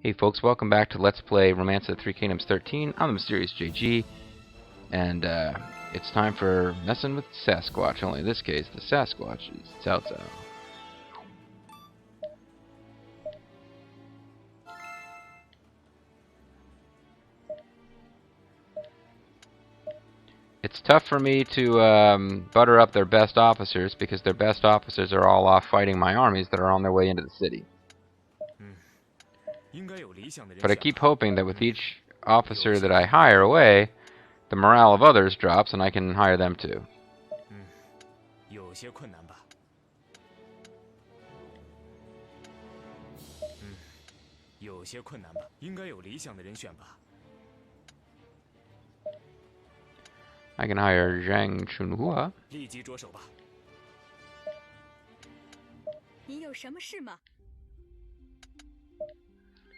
Hey folks, welcome back to Let's Play Romance of the Three Kingdoms 13. I'm the Mysterious JG, and it's time for messing with Sasquatch, only in this case, the Sasquatch is Cao Cao. It's tough for me to butter up their best officers, because their best officers are all off fighting my armies that are on their way into the city. But I keep hoping that with each officer that I hire away, the morale of others drops and I can hire them too. I can hire Zhang Chunhua.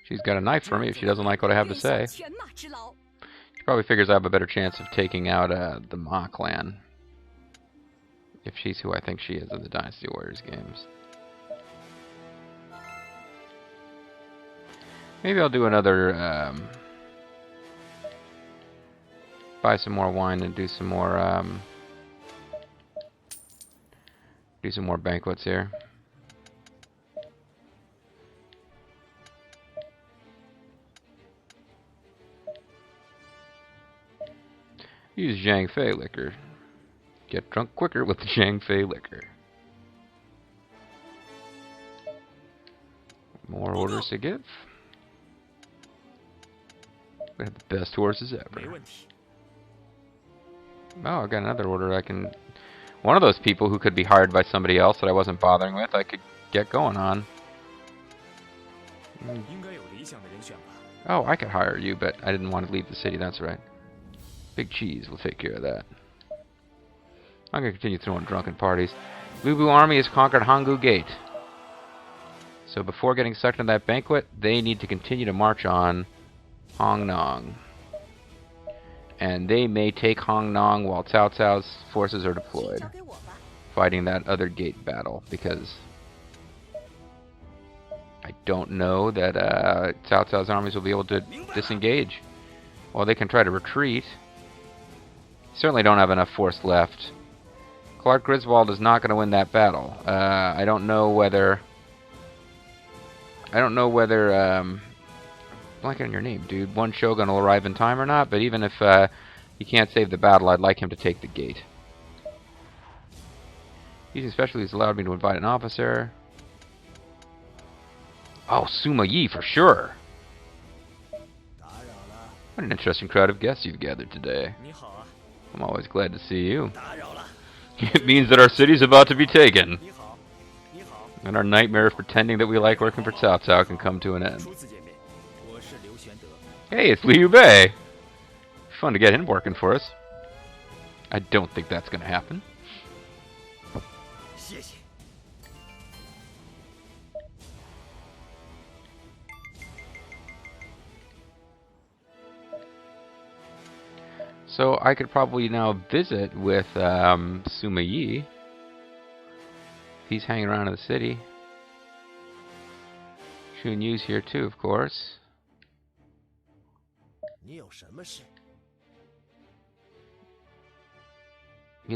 She's got a knife for me if she doesn't like what I have to say. She probably figures I have a better chance of taking out the Ma clan, if she's who I think she is in the Dynasty Warriors games. Maybe I'll do another, buy some more wine and do some more banquets here. Use Zhang Fei liquor. Get drunk quicker with the Zhang Fei liquor. More orders to give. We have the best horses ever. Oh, I got another order I can... One of those people who could be hired by somebody else that I wasn't bothering with, I could get going on. Oh, I could hire you, but I didn't want to leave the city, that's right. Big Cheese will take care of that. I'm going to continue throwing drunken parties. Liu Bei army has conquered Hanggu Gate. So before getting sucked into that banquet, they need to continue to march on Hong Nong. And they may take Hong Nong while Cao Cao's forces are deployed, fighting that other gate battle, because I don't know that Cao Cao's armies will be able to disengage. Well, they can try to retreat. Certainly don't have enough force left. Clark Griswold is not going to win that battle. I don't know whether... blanking on your name, dude. One Shogun will arrive in time or not, but even if he can't save the battle, I'd like him to take the gate. Using specialties allowed me to invite an officer. Oh, Sima Yi for sure. What an interesting crowd of guests you've gathered today. I'm always glad to see you. It means that our city's about to be taken. And our nightmare of pretending that we like working for Cao Cao can come to an end. Hey, it's Liu Bei! Fun to get him working for us. I don't think that's gonna happen. So I could probably now visit with Sima Yi. He's hanging around in the city. Shun Yu's here too, of course. He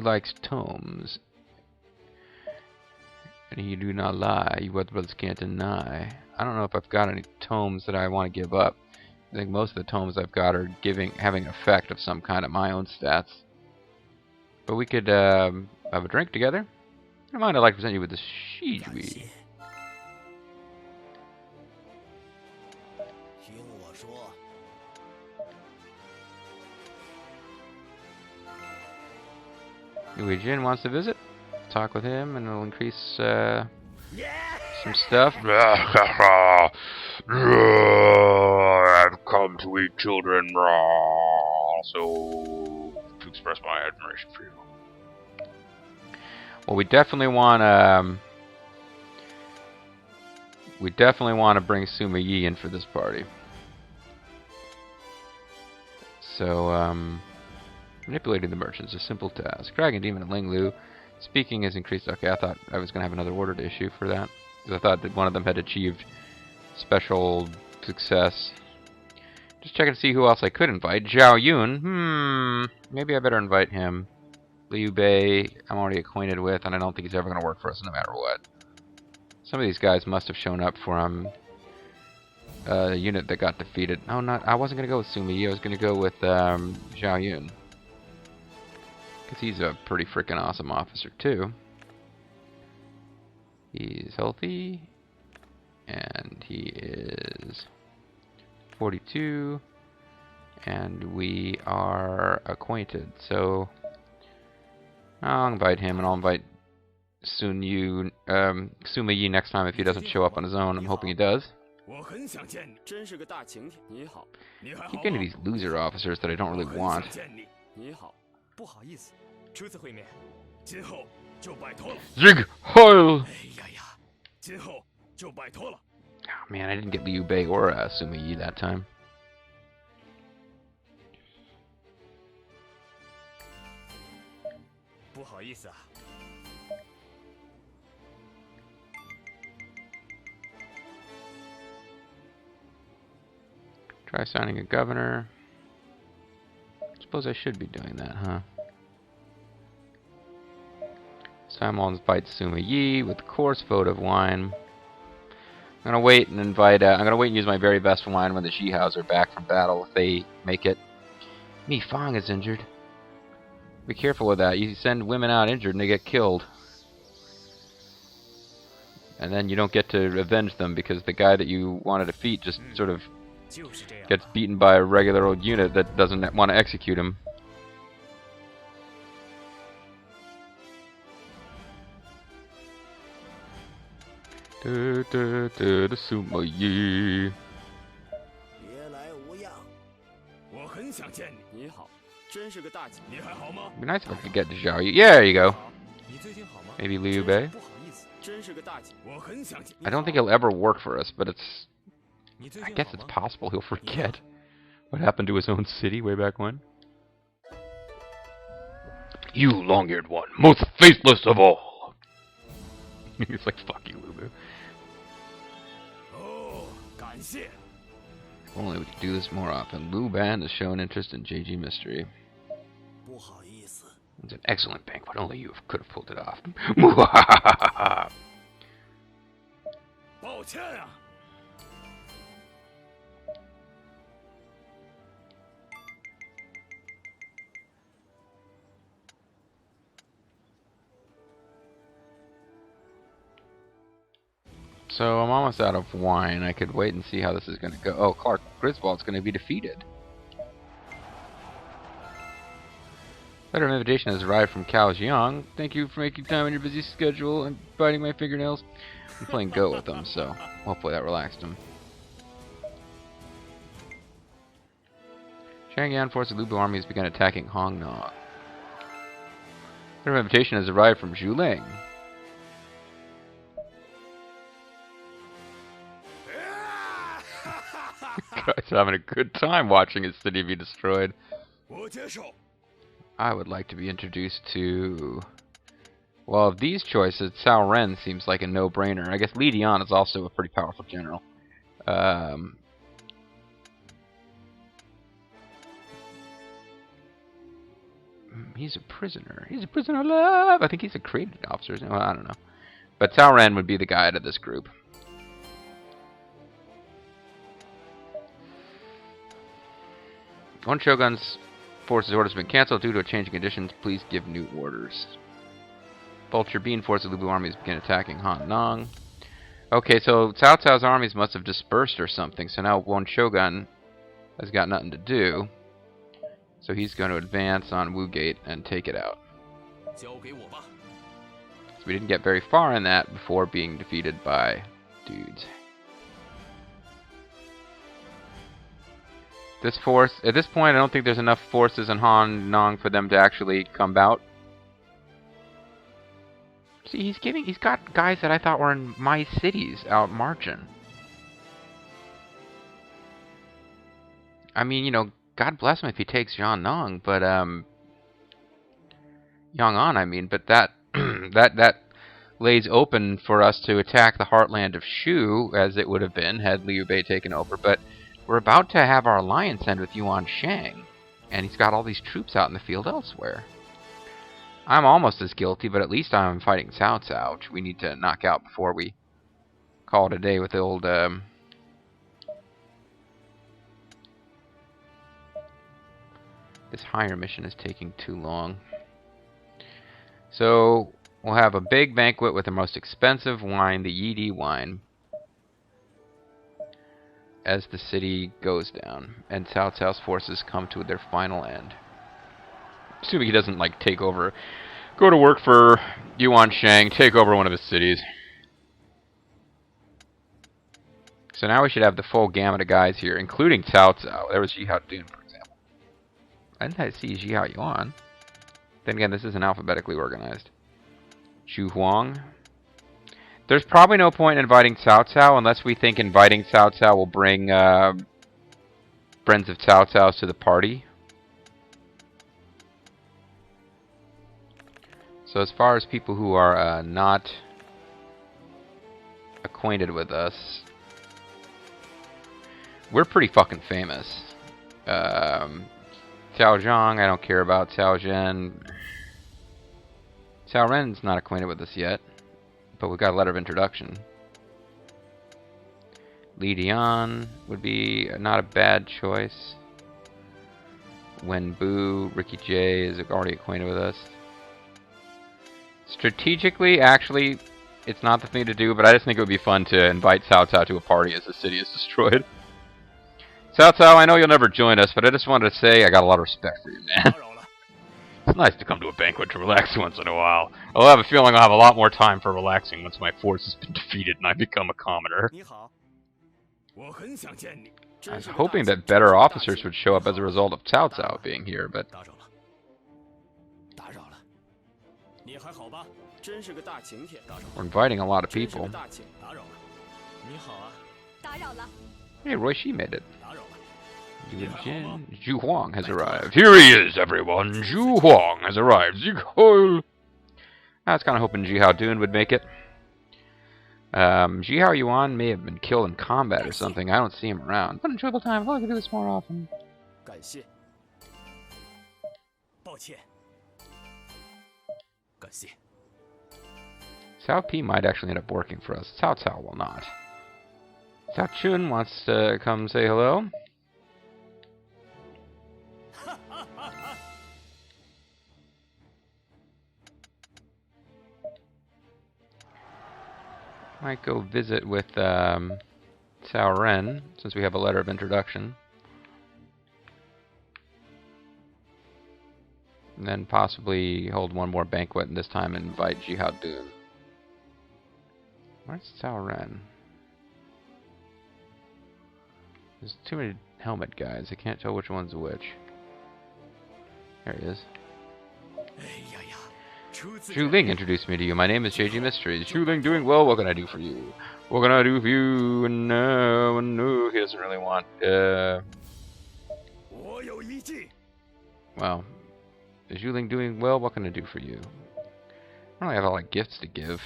likes tomes. And you do not lie, you what the brothers can't deny. I don't know if I've got any tomes that I want to give up. I think most of the tomes I've got are having an effect of some kind at my own stats. But we could have a drink together. Never mind, I'd like to present you with the Shijui. Liu Jin wants to visit. Talk with him and it'll increase some stuff. I've come to eat children, so to express my admiration for you. Well, we definitely want to bring Sima Yi in for this party. So manipulating the merchants is a simple task. Dragon Demon and Ling Lu. Speaking has increased. Okay, I thought I was going to have another order to issue for that, because I thought that one of them had achieved special success. Just checking to see who else I could invite. Zhao Yun. Maybe I better invite him. Liu Bei, I'm already acquainted with, and I don't think he's ever going to work for us no matter what. Some of these guys must have shown up from a unit that got defeated. Oh, I wasn't going to go with Suma Yi. I was going to go with Zhao Yun. Because he's a pretty freaking awesome officer, too. He's healthy. And he is 42. And we are acquainted. So I'll invite him, and I'll invite Suma Yi next time if he doesn't show up on his own. I'm hoping he does. Keep getting these loser officers that I don't really want. Zig Heil! Oh man, I didn't get Liu Bei or Suma Yi that time. Try signing a governor. Suppose I should be doing that, huh? Simon invites Suma Yi with a coarse vote of wine. I'm gonna wait and invite. I'm gonna wait and use my very best wine when the Shihaos are back from battle, if they make it. Mi Fang is injured. Be careful with that. You send women out injured and they get killed. And then you don't get to avenge them because the guy that you want to defeat just sort of gets beaten by a regular old unit that doesn't want to execute him. The Suma Yi. It'd be nice if I could get to Zhao Yi. Yeah, there you go. Maybe Liu Bei. I don't think he'll ever work for us, but it's... I guess it's possible he'll forget what happened to his own city way back when. You long-eared one, most faithless of all! He's like, fuck you, Liu Bei. If only we could do this more often. Liu Ban has shown interest in JG Mystery. It's an excellent banquet. Only you could have pulled it off. So I'm almost out of wine. I could wait and see how this is going to go. Oh, Clark Griswold's going to be defeated. Letter of invitation has arrived from Cao Jiang. Thank you for making time in your busy schedule and biting my fingernails. I'm playing Go with him, so hopefully that relaxed him. Shangyan forces the Liu Bei army has begun attacking Hong Na. Letter of invitation has arrived from Zhu Ling. Guy's having a good time watching his city be destroyed. I would like to be introduced to... Well, of these choices, Cao Ren seems like a no-brainer. I guess Li Dian is also a pretty powerful general. He's a prisoner. He's a prisoner alive! I think he's a created officer. Well, I don't know. But Cao Ren would be the guy out of this group. One Shogun's forces orders have been cancelled due to a change in conditions. Please give new orders. Vulture Bean forces Liu Bei armies begin attacking Han Nong. Okay, so Cao Cao's armies must have dispersed or something, so now one Shogun has got nothing to do. So he's going to advance on Wu Gate and take it out. So we didn't get very far in that before being defeated by dudes. This force, at this point, I don't think there's enough forces in Han Nong for them to actually come out. See, he's got guys that I thought were in my cities out marching. I mean, you know, God bless him if he takes Yang'an, but Yang'an, I mean, but that lays open for us to attack the heartland of Shu, as it would have been had Liu Bei taken over. But we're about to have our alliance end with Yuan Shao, and he's got all these troops out in the field elsewhere. I'm almost as guilty, but at least I'm fighting Cao Cao, which we need to knock out before we call it a day with the old... This higher mission is taking too long. So we'll have a big banquet with the most expensive wine, the Yi wine, as the city goes down and Cao Cao's forces come to their final end. Assuming he doesn't, like, take over, go to work for Yuan Shao, take over one of his cities. So now we should have the full gamut of guys here, including Cao Cao. There was Jihao Dun, for example. I didn't see Jihao Yuan. Then again, this isn't alphabetically organized. Zhu Huang. There's probably no point in inviting Cao Cao unless we think inviting Cao Cao will bring friends of Cao Cao's to the party. So as far as people who are not acquainted with us, we're pretty fucking famous. Cao Zhang, I don't care about. Cao Zhen. Cao Ren's not acquainted with us yet, but we've got a letter of introduction. Li Dian would be not a bad choice. Wen Bu, Ricky J is already acquainted with us. Strategically, actually, it's not the thing to do, but I just think it would be fun to invite Cao Cao to a party as the city is destroyed. Cao Cao, I know you'll never join us, but I just wanted to say I got a lot of respect for you, man. It's nice to come to a banquet to relax once in a while. I'll have a feeling I'll have a lot more time for relaxing once my force has been defeated and I become a commoner. I was hoping that better officers would show up as a result of Cao Cao being here, but... We're inviting a lot of people. Hey, Roy Shi made it. Zhu Huang has arrived. Here he is, everyone. Zhu Huang has arrived. I was kind of hoping Jihao Dun would make it. Jihao Yuan may have been killed in combat or something. I don't see him around. What an enjoyable time. I'd like to do this more often. Cao Pi might actually end up working for us. Cao Cao will not. Cao Chun wants to come say hello. Might go visit with Cao Ren, since we have a letter of introduction. And then possibly hold one more banquet, and this time invite Jihao Dun. Where's Cao Ren? There's too many helmet guys. I can't tell which one's which. There he is. Zhu Ling introduced me to you. My name is JG Mysteries. Zhu Ling doing well. What can I do for you? What can I do for you? No, he doesn't really want. Well, is Zhu Ling doing well? What can I do for you? I don't really have a lot of gifts to give.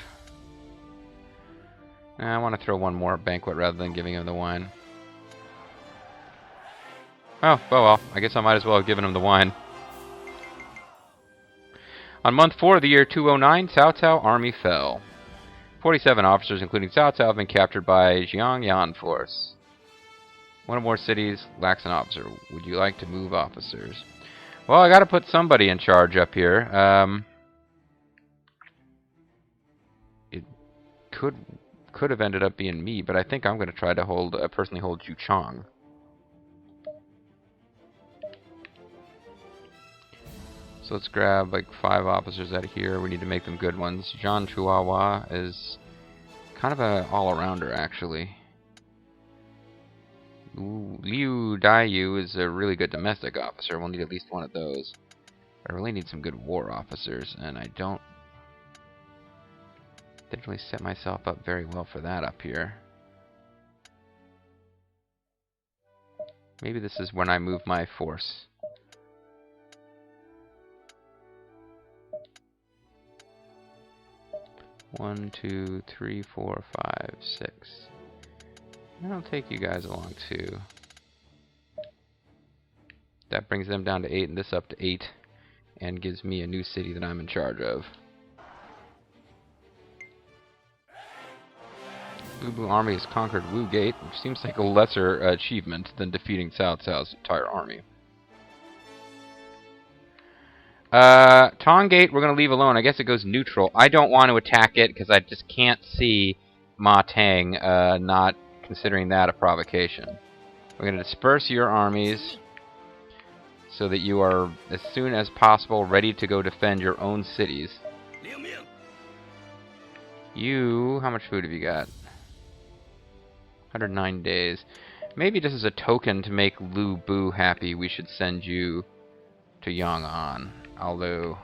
I want to throw one more banquet rather than giving him the wine. Oh, well, I guess I might as well have given him the wine. On month 4 of the year 209, Cao Cao army fell. 47 officers, including Cao Cao, have been captured by Jiang Yan force. One or more cities lacks an officer. Would you like to move officers? Well, I gotta put somebody in charge up here. It could have ended up being me, but I think I'm gonna try to personally hold Juchang. So let's grab like 5 officers out of here. We need to make them good ones. Zhang Chuawa is kind of an all-arounder, actually. Liu Daiyu is a really good domestic officer. We'll need at least one of those. I really need some good war officers, and I didn't really set myself up very well for that up here. Maybe this is when I move my force. 1, 2, 3, 4, 5, 6. I'll take you guys along too. That brings them down to 8 and this up to 8 and gives me a new city that I'm in charge of. Blue Blue Army has conquered Wu Gate, which seems like a lesser achievement than defeating Cao Cao's entire army. Tong Gate we're going to leave alone. I guess it goes neutral. I don't want to attack it because I just can't see Ma Tang not considering that a provocation. We're going to disperse your armies so that you are, as soon as possible, ready to go defend your own cities. You, how much food have you got? 109 days. Maybe just as a token to make Liu Bu happy, we should send you to Yang'an. Although,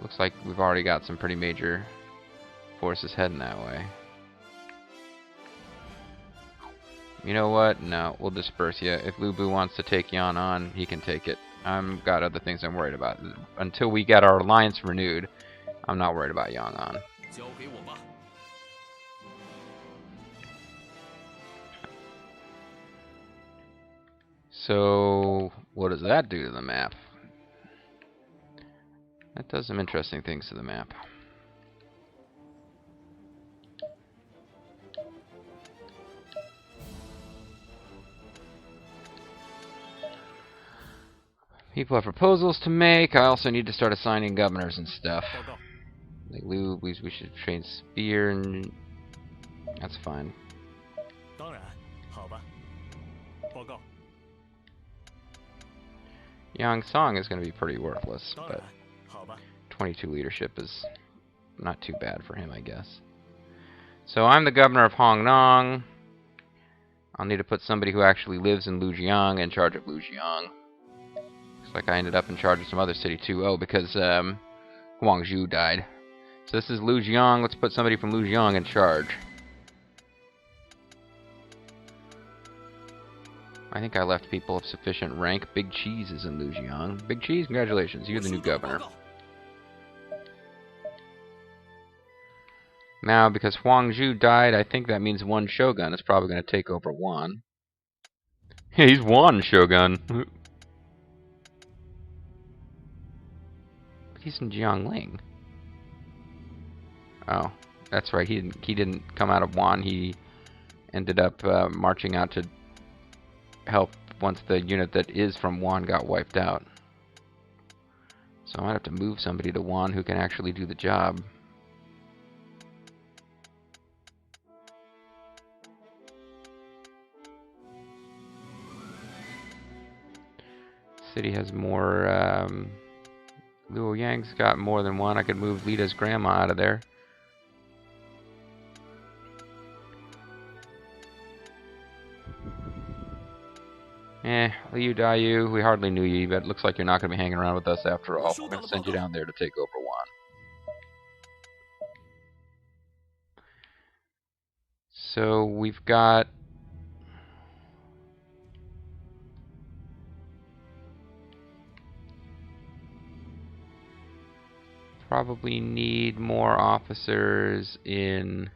looks like we've already got some pretty major forces heading that way. You know what? No, we'll disperse you. If Liu Bu wants to take Yang'an, he can take it. I've got other things I'm worried about. Until we get our alliance renewed, I'm not worried about Yang'an. So, what does that do to the map? That does some interesting things to the map. People have proposals to make. I also need to start assigning governors and stuff. Like Liu, we should train Spear, and that's fine. Yang Song is going to be pretty worthless, but 22 leadership is not too bad for him, I guess. So I'm the governor of Hong Nong. I'll need to put somebody who actually lives in Lujiang in charge of Lujiang. Looks like I ended up in charge of some other city too. Oh, because Guangzhou died. So this is Lujiang. Let's put somebody from Lujiang in charge. I think I left people of sufficient rank. Big Cheese is in Lujiang. Big Cheese, congratulations. You're the new governor. Now, because Huang Zhu died, I think that means one shogun is probably going to take over Wan. He's one shogun. He's in Jiangling. Oh, that's right. He didn't come out of Wan. He ended up marching out to help once the unit that is from Wan got wiped out. So I might have to move somebody to Wan who can actually do the job. City has more. Luo Yang's got more than one. I could move Lita's grandma out of there. Liu Daiyu, we hardly knew you, but it looks like you're not going to be hanging around with us after all. We're going to send you down there to take over Wan. So we've got... Probably need more officers in...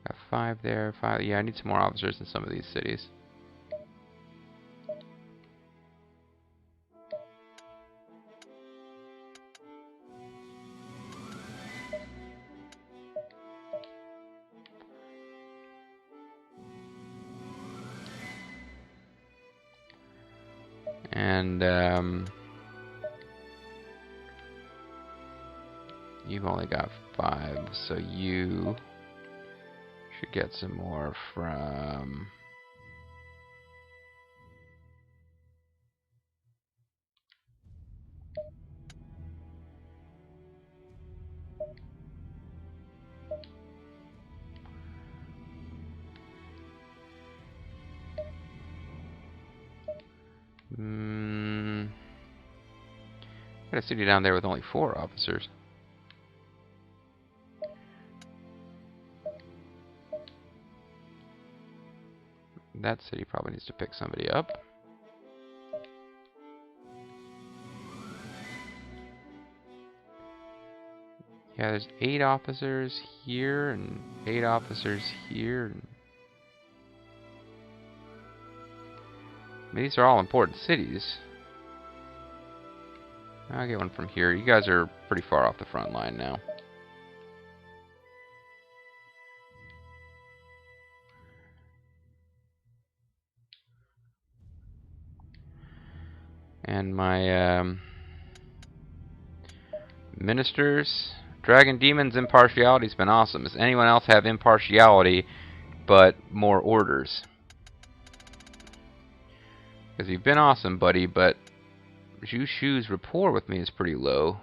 Got 5 there, 5... Yeah, I need some more officers in some of these cities. And, you've only got 5, so you should get some more from... Got a city down there with only 4 officers. That city probably needs to pick somebody up. Yeah, there's 8 officers here and 8 officers here. And I mean, these are all important cities. I'll get one from here. You guys are pretty far off the front line now. And my ministers, Dragon Demon's impartiality's been awesome. Does anyone else have impartiality but more orders? Because you've been awesome, buddy, but Zhu Shu's rapport with me is pretty low.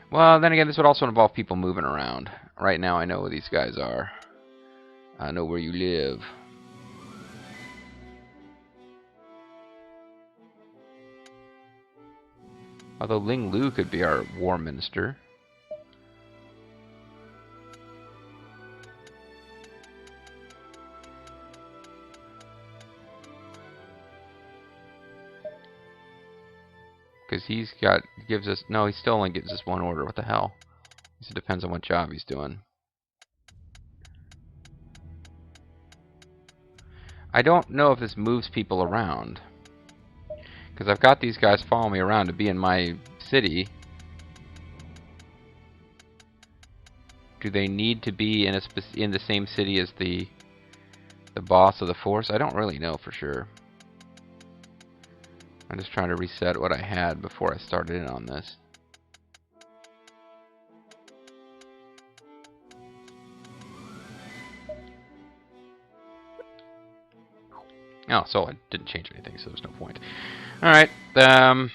Well, then again, this would also involve people moving around. Right now, I know where these guys are. I know where you live. Although Ling Lu could be our war minister. Because gives us, no, he still only gives us 1 order. What the hell? It depends on what job he's doing. I don't know if this moves people around. Because I've got these guys following me around to be in my city. Do they need to be in the same city as the boss of the force? I don't really know for sure. I'm just trying to reset what I had before I started in on this. Oh, so I didn't change anything, so there's no point. Alright, the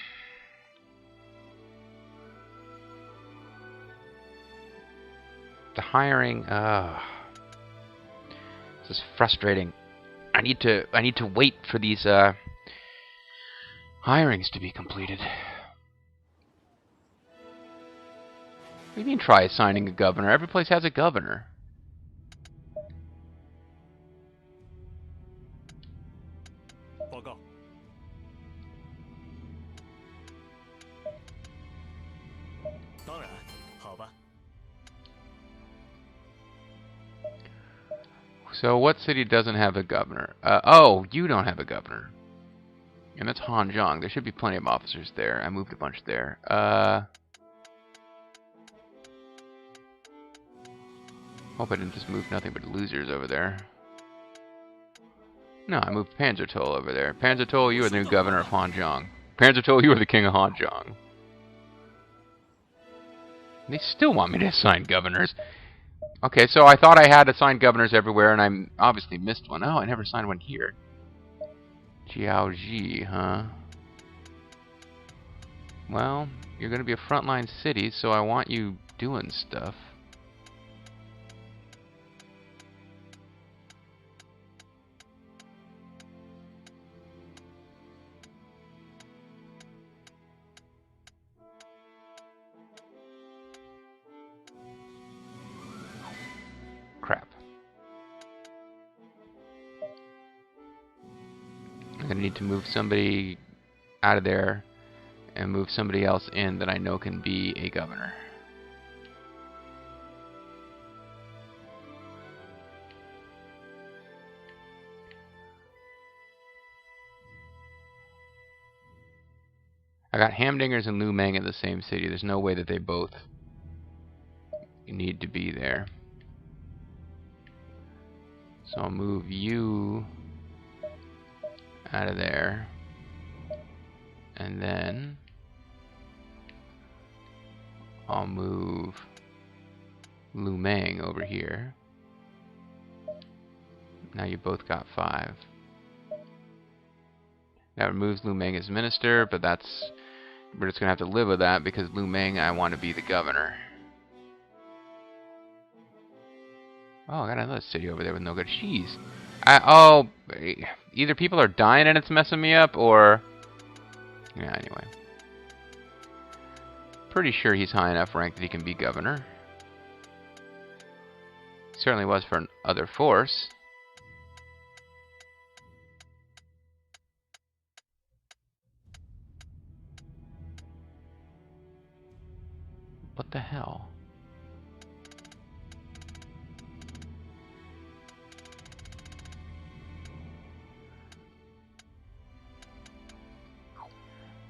hiring, this is frustrating. I need to wait for these hirings to be completed. What do you mean try assigning a governor? Every place has a governor. So what city doesn't have a governor? Oh, you don't have a governor. And that's Hanzhong. There should be plenty of officers there. I moved a bunch there. Hope I didn't just move nothing but losers over there. No, I moved Panzertoll over there. Panzertoll, you are the new governor of Hanzhong. Panzertoll, you are the king of Hanzhong. They still want me to assign governors. Okay, so I thought I had assigned governors everywhere, and I obviously missed one. Oh, I never signed one here. Jiaoji, huh? Well, you're going to be a frontline city, so I want you doing stuff. Crap. I'm going to need to move somebody out of there and move somebody else in that I know can be a governor. I got Hamdingers and Liu Meng in the same city. There's no way that they both need to be there. So I'll move you out of there. And then I'll move Liu Meng over here. Now you both got 5. That removes Liu Meng as minister, but we're just gonna have to live with that because Liu Meng, I want to be the governor. Oh, I got another city over there with no good cheese. Either people are dying and it's messing me up, or yeah. Anyway, pretty sure he's high enough rank that he can be governor. Certainly was for another force. What the hell?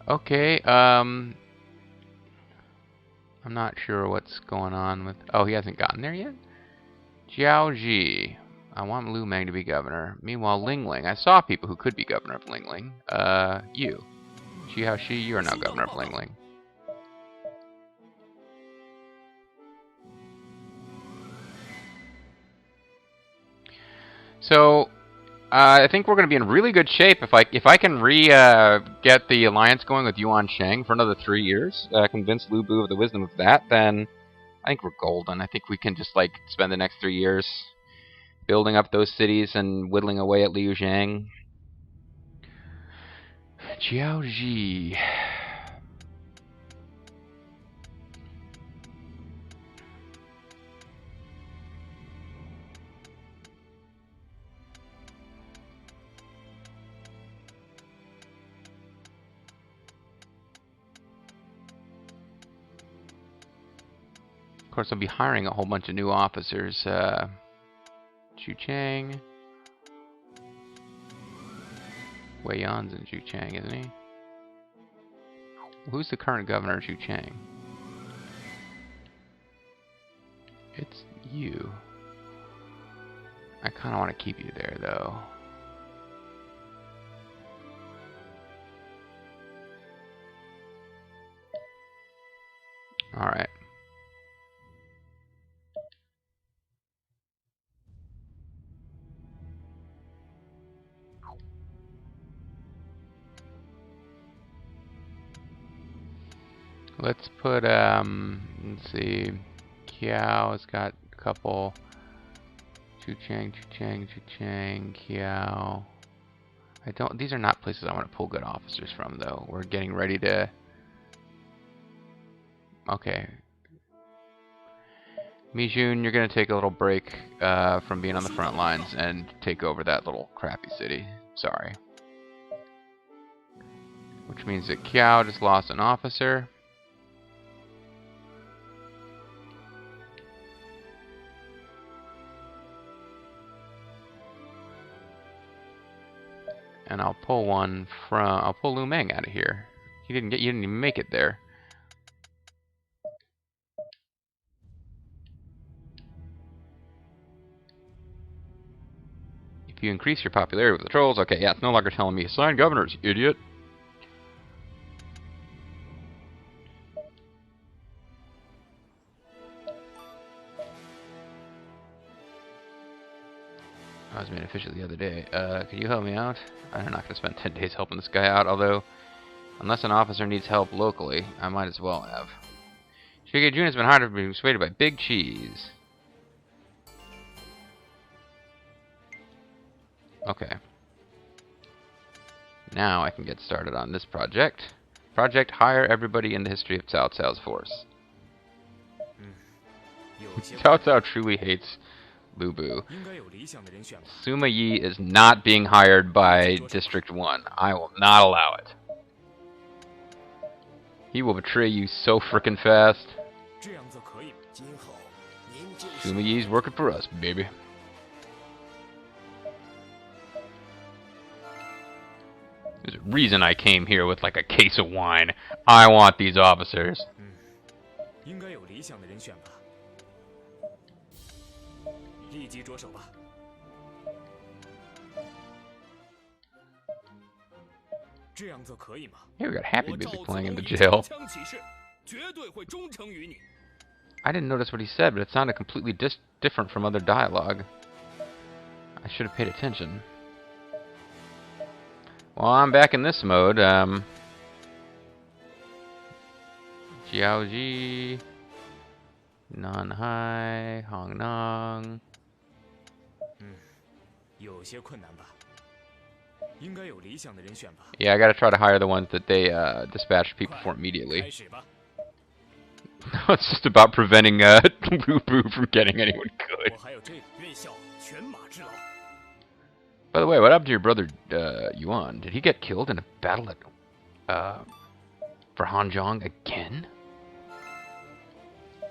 Okay, I'm not sure what's going on with... Oh, he hasn't gotten there yet? Jiao Ji. I want Liu Meng to be governor. Meanwhile, Ling Ling. I saw people who could be governor of Ling Ling. You. Jiao Shi, you are now governor of Ling Ling. So, I think we're going to be in really good shape if I can get the alliance going with Yuan Shang for another 3 years, convince Lu Bu of the wisdom of that, then I think we're golden. I think we can just like spend the next 3 years building up those cities and whittling away at Liu Zhang. Jiao Ji. Of course, I'll be hiring a whole bunch of new officers. Chu Chang. Wei Yan's in Chu Chang, isn't he? Who's the current governor of Chu Chang? It's you. I kind of want to keep you there, though. Alright. Let's put, let's see, Kiao's got a couple. Chu Chang, Kiao. These are not places I want to pull good officers from, though. We're getting ready to, okay. Mijun, you're going to take a little break from being on the front lines and take over that little crappy city. Sorry. Which means that Kiao just lost an officer. And I'll pull Liu Meng out of here. You didn't even make it there. If you increase your popularity with the trolls, okay, yeah, it's no longer telling me assign governors, you idiot. I was made official the other day. Could you help me out? I'm not going to spend 10 days helping this guy out, although, unless an officer needs help locally, I might as well have. Shige Jun has been hired to be persuaded by Big Cheese. Okay. Now I can get started on this project. Project Hire Everybody in the History of Cao Cao's Force. Cao Cao truly hates Lu Bu. Sima Yi is not being hired by District 1. I will not allow it. He will betray you so frickin' fast. Sima Yi's working for us, baby. There's a reason I came here with like a case of wine. I want these officers. Here we got happy music playing in the jail. I didn't notice what he said, but it sounded completely different from other dialogue. I should have paid attention. Well, I'm back in this mode. Jiaoji, Nanhai, Hong Nong. Yeah, I gotta try to hire the ones that they dispatch people for immediately. It's just about preventing Lu Bu from getting anyone good. By the way, what happened to your brother Yuan? Did he get killed in a battle at for Hanzhong again?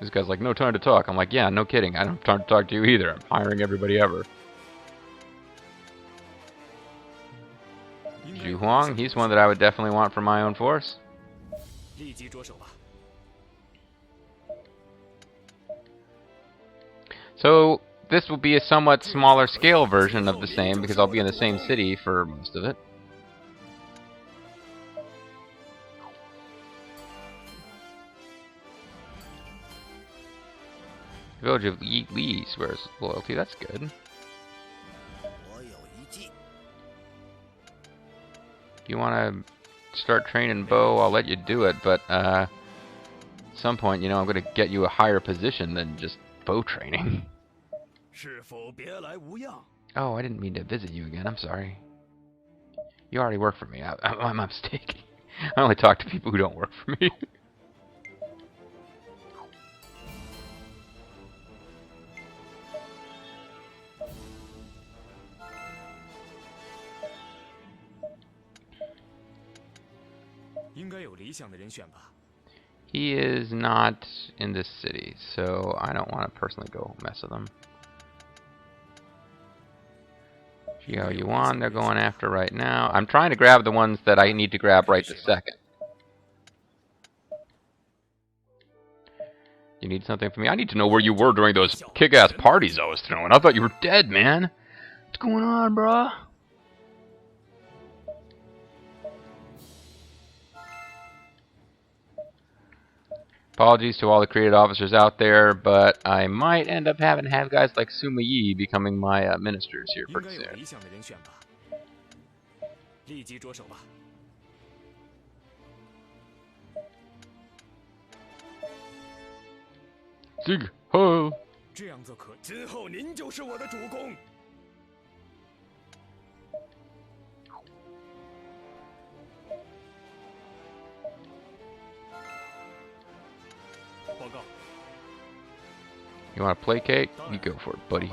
This guy's like, no time to talk. I'm like, yeah, no kidding. I don't have time to talk to you either. I'm hiring everybody ever. Zhu Huang, he's one that I would definitely want for my own force. So, this will be a somewhat smaller scale version of the same, because I'll be in the same city for most of it. The village of Li swears loyalty, that's good. If you want to start training bow, I'll let you do it, but at some point, you know, I'm going to get you a higher position than just bow training. Oh, I didn't mean to visit you again, I'm sorry. You already work for me, I'm mistaken. I only talk to people who don't work for me. He is not in this city, so I don't want to personally go mess with him. Xiao Yuan, they're going after right now. I'm trying to grab the ones that I need to grab right this second. You need something from me? I need to know where you were during those kick-ass parties I was throwing. I thought you were dead, man. What's going on, bruh? Apologies to all the created officers out there, but I might end up having to have guys like Sima Yi becoming my ministers here pretty soon. Zig ho! You want to placate? You go for it, buddy.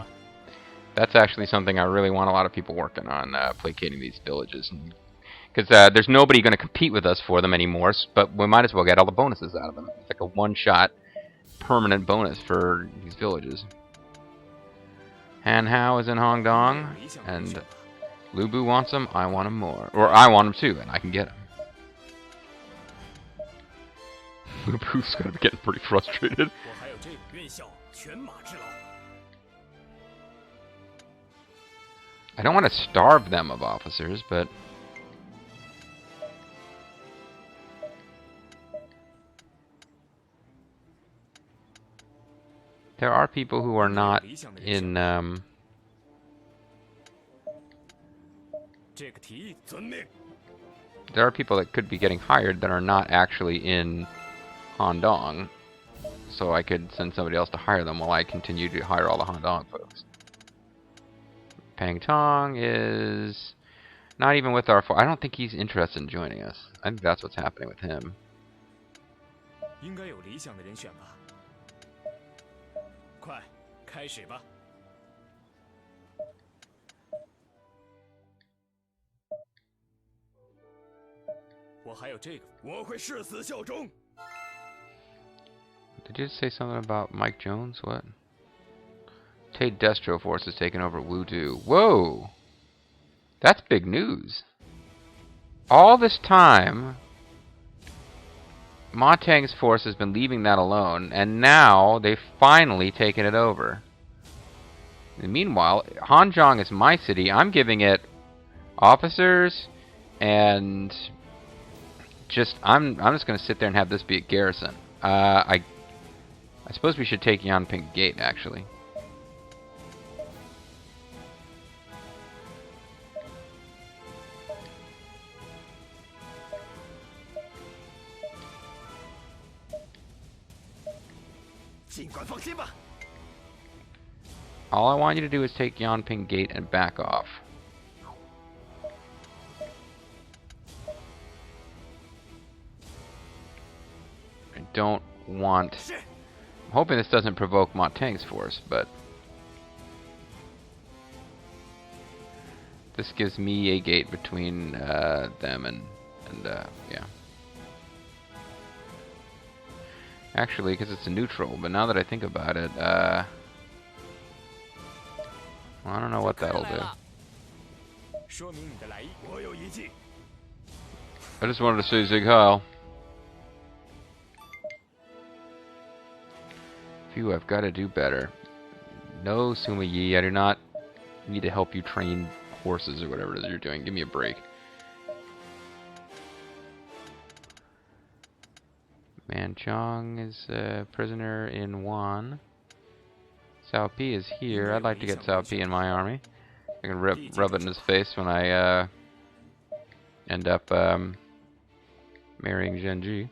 That's actually something I really want a lot of people working on, placating these villages. Because there's nobody going to compete with us for them anymore, but we might as well get all the bonuses out of them. It's like a one-shot, permanent bonus for these villages. Han Hao is in Hongdong, and Liu Bei wants him, I want him more. Or I want him too, and I can get him. Liu Bei's going to be getting pretty frustrated. I don't want to starve them of officers, but there are people who are not in there are people that could be getting hired that are not actually in Hongdong. So I could send somebody else to hire them while I continue to hire all the Hongdong folks. Pang Tong is not even with our... I don't think he's interested in joining us. I think that's what's happening with him. Did you say something about Mike Jones? What? Tate Destro Force is taking over Wudu. Whoa! That's big news. All this time, Ma Tang's force has been leaving that alone, and now they've finally taken it over. And meanwhile, Hanzhong is my city. I'm giving it officers, and I'm just going to sit there and have this be a garrison. I suppose we should take Yanping Gate, actually. All I want you to do is take Yanping Gate and back off. I don't want... I'm hoping this doesn't provoke Ma Tang's force, but... this gives me a gate between them and yeah. Actually, because it's a neutral, but now that I think about it, well, I don't know what that'll do. I just wanted to say Zig Heil. Phew, I've got to do better. No, Suma Yi, I do not need to help you train horses or whatever it is you're doing. Give me a break. Manchong is a prisoner in Yuan. Cao Pi is here. I'd like to get Cao Pi in my army. I can rub it in his face when I end up marrying Zhenji.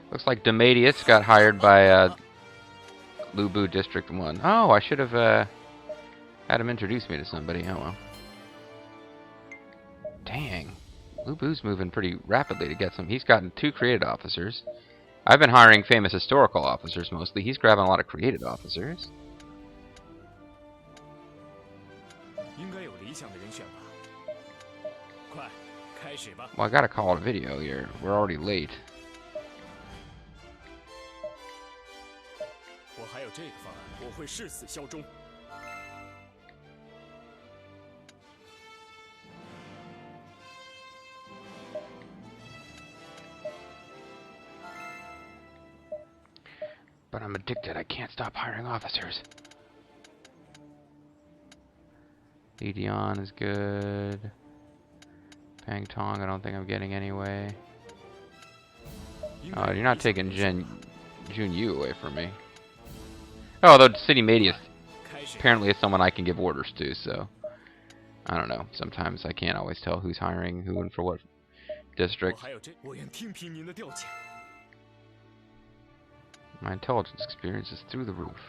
Looks like Demadius got hired by Liu Bei District 1. Oh, I should have had him introduce me to somebody. Oh well. Dang. Liu Bei's moving pretty rapidly to get some. He's gotten 2 created officers. I've been hiring famous historical officers mostly. He's grabbing a lot of created officers. Well, I gotta call it a video here. We're already late. But I'm addicted. I can't stop hiring officers. Li Dian is good. Pang Tong, I don't think I'm getting anyway. Oh, you're not taking Jun Yu away from me. Oh, although City Medius apparently is someone I can give orders to, so I don't know. Sometimes I can't always tell who's hiring who and for what district. My intelligence experience is through the roof.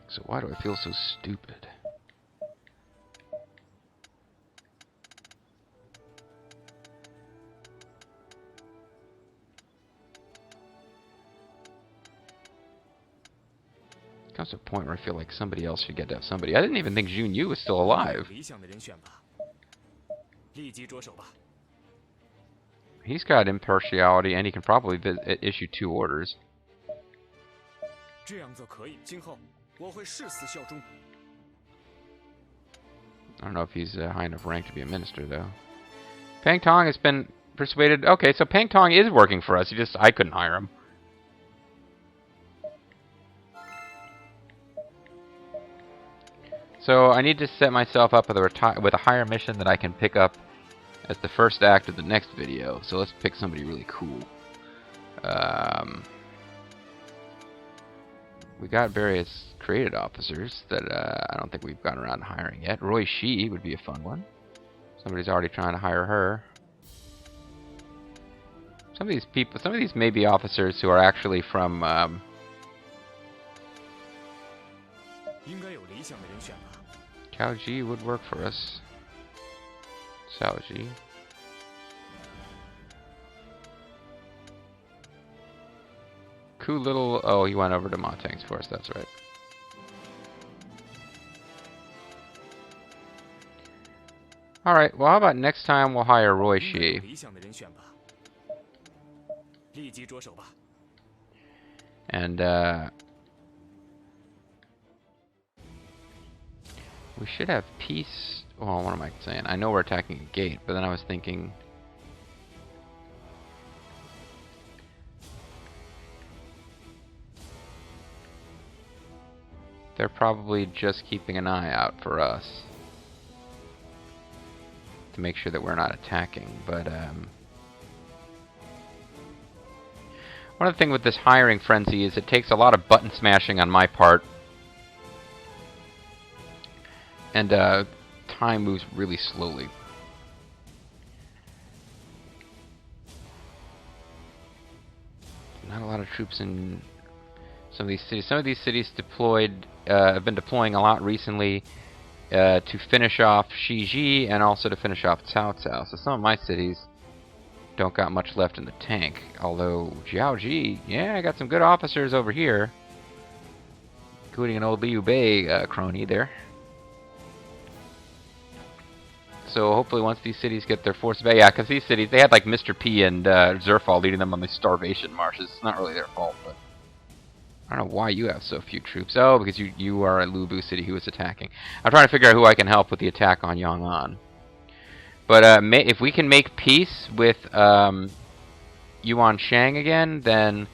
So why do I feel so stupid? Comes to a point where I feel like somebody else should get to have somebody. I didn't even think Jun Yu was still alive. He's got impartiality, and he can probably issue 2 orders. I don't know if he's high enough rank to be a minister, though. Pang Tong has been persuaded. Okay, so Pang Tong is working for us. I couldn't hire him. So I need to set myself up with a higher mission that I can pick up as the first act of the next video. So let's pick somebody really cool. We got various created officers that I don't think we've gotten around to hiring yet. Roy Shi would be a fun one. Somebody's already trying to hire her. Some of these may be officers who are actually from Cao Ji would work for us. Cao Ji. Cool little... Oh, he went over to Ma Tang's force, that's right. Alright, well how about next time we'll hire Roy Shi. And, we should have peace... Well, what am I saying? I know we're attacking a gate, but then I was thinking... They're probably just keeping an eye out for us. To make sure that we're not attacking, but, one of the things with this hiring frenzy is it takes a lot of button smashing on my part. And time moves really slowly. Not a lot of troops in some of these cities. Some of these cities have been deploying a lot recently to finish off Shiji and also to finish off Cao Cao. So some of my cities don't got much left in the tank. Although, Jiaoji, yeah, I got some good officers over here. Including an old Liu Bei crony there. So hopefully once these cities get their force back, yeah, because these cities, they had like Mr. P and Zerfall leading them on these starvation marches. It's not really their fault, but I don't know why you have so few troops. Oh, because you are a Lubu city who is attacking. I'm trying to figure out who I can help with the attack on Yang'an. But if we can make peace with Yuan Shang again, then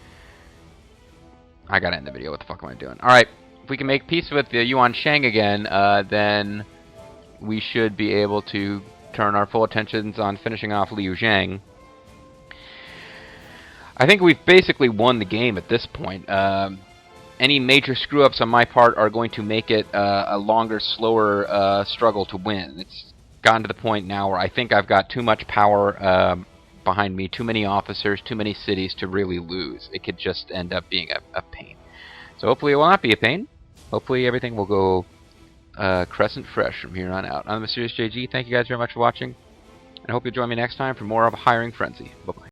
I gotta end the video. What the fuck am I doing? All right, if we can make peace with the Yuan Shang again, then we should be able to turn our full attentions on finishing off Liu Zhang. I think we've basically won the game at this point. Any major screw-ups on my part are going to make it a longer, slower struggle to win. It's gotten to the point now where I think I've got too much power behind me, too many officers, too many cities to really lose. It could just end up being a pain. So hopefully it will not be a pain. Hopefully everything will go crescent fresh from here on out. I'm the Mysterious JG. Thank you guys very much for watching, and I hope you'll join me next time for more of a Hiring Frenzy. Bye-bye.